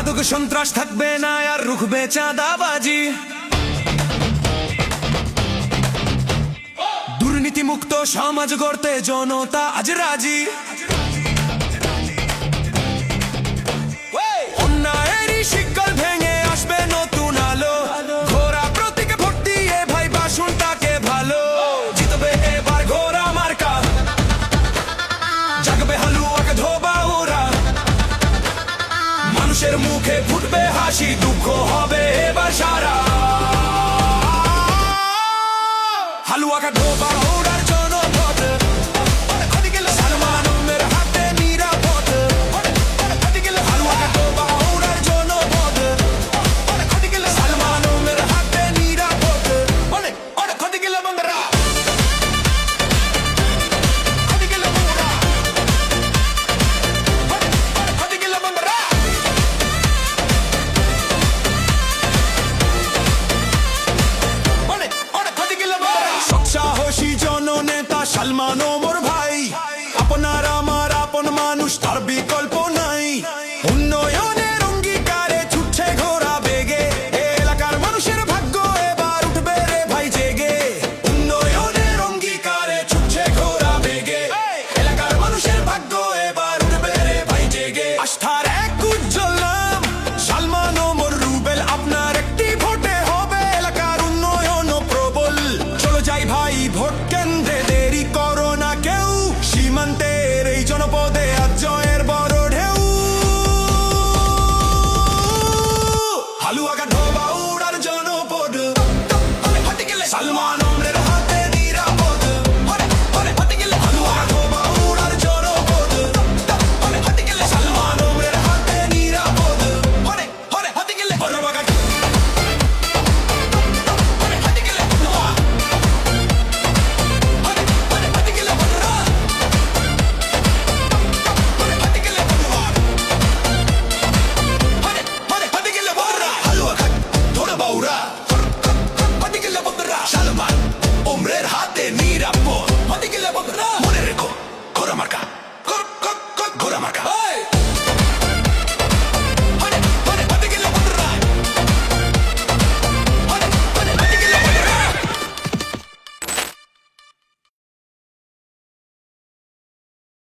মাদক সন্ত্রাস থাকবে না আর রুখবে চাঁদাবাজি দুর্নীতি মুক্ত সমাজ গড়তে জনতা আজ রাজি অন্যায়েরই শিকল ভেঙে আসবে নতুন আলো ঘোড়া প্রতীকে ভোট দিয়ে ভাই বাসুন তাকে ভালো জিতবে এবার ঘোড়া মার্কা জাগবে হালুয়াকে ধোবা ওরা মানুষের মুখে ফুটবে হাসি দুঃখ হবে এবার সারা হালুয়াকে ধোবা ওরার জনপদ সালমান ওমের হাতে নিরাপদ হালুয়াকে ধোবা ওরার জনপদ সালমান ওমের হাতে নিরাপদ অনেক ক্ষতি গেলে বন্ধরা ক্ষতি গেলে বন্ধরা ক্ষতি গেলে বন্ধরা সাহসী জননেতা সালমান ওমর ভাই আপনার আমার আপন মানুষ তার বিকল্প নাই উন্নয়নের অঙ্গীকারে ছুটছে ঘোড়া বেগে এলাকার মানুষের ভাগ্য এবার উঠবে রে ভাই জেগে উন্নয়নের অঙ্গীকারে ছুটছে ঘোড়া বেগে এলাকার মানুষের ভাগ্য এবার উঠবে রে ভাই জেগে আস্থার এক উজ্জ্বল নাম সালমান ওমর রুবেল আপনার একটি ভোটে হবে এলাকার উন্নয়ন প্রবল চলো যাই ভাই ভোট কেন্দ্রে দেরি করো না কেউ সীমান্তের এই জনপদে আজ জয়ের বড় ঢেউ হালুয়াঘাট ধোবা উড়ার জনপদ সালমান ওমরের হাতে নিরাপদ হালুয়াঘাট ধোবা উড়ার জনপদ সালমান ওমরের হাতে নিরাপদ হালুয়াঘাট সালমান ওমরের হাতে নিরাপদ মনে রেখো ঘোড়া মার্কা ঘোড়া মার্কা